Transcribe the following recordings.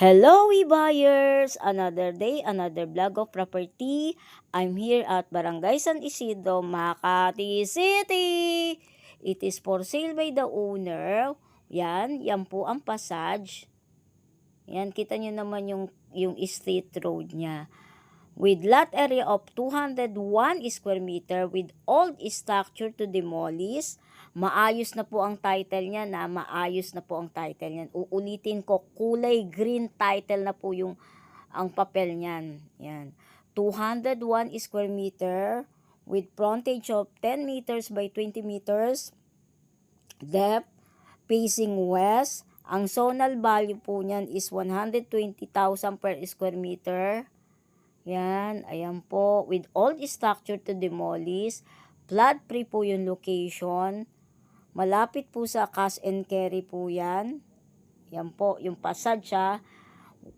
Hello, buyers! Another day, another vlog of property. I'm here at Barangay San Isidro, Makati City. It is for sale by the owner. Yan po ang passage. Yan, kita nyo naman yung street road niya. With lot area of 201 square meter with old structure to demolish. Maayos na po ang title niya na maayos na po ang title niyan. Uulitin ko, kulay green title na po ang papel niyan. Yan. 201 square meter with frontage of 10 meters by 20 meters. Depth, facing west. Ang zonal value po niyan is 120,000 per square meter. Yan, ayan po. With old structure to demolish. Flood-free po yung location. Malapit po sa cash and carry po yan. Yan po, yung passage siya.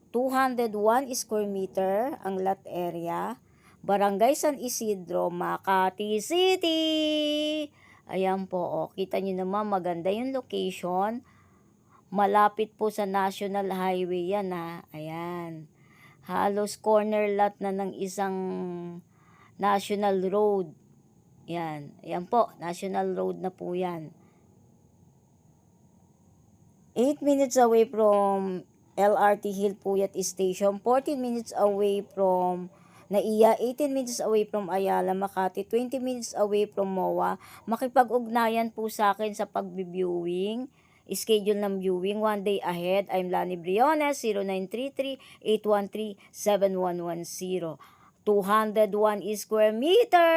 201 square meter ang lot area. Barangay San Isidro, Makati City. Ayan po, oh. Kita nyo naman, maganda yung location. Malapit po sa National Highway yan, ha. Ayan. Halos corner lot na ng isang National Road. Yan. Ayan po, National Road na po yan. 8 minutes away from LRT Hilpuyat Station, 14 minutes away from Naiya, 18 minutes away from Ayala, Makati, 20 minutes away from MOA. Makipag-ugnayan po sa akin sa pag-viewing. Schedule ng viewing 1 day ahead. I'm Lani Briones, 0933-813-7110. 201 square meter!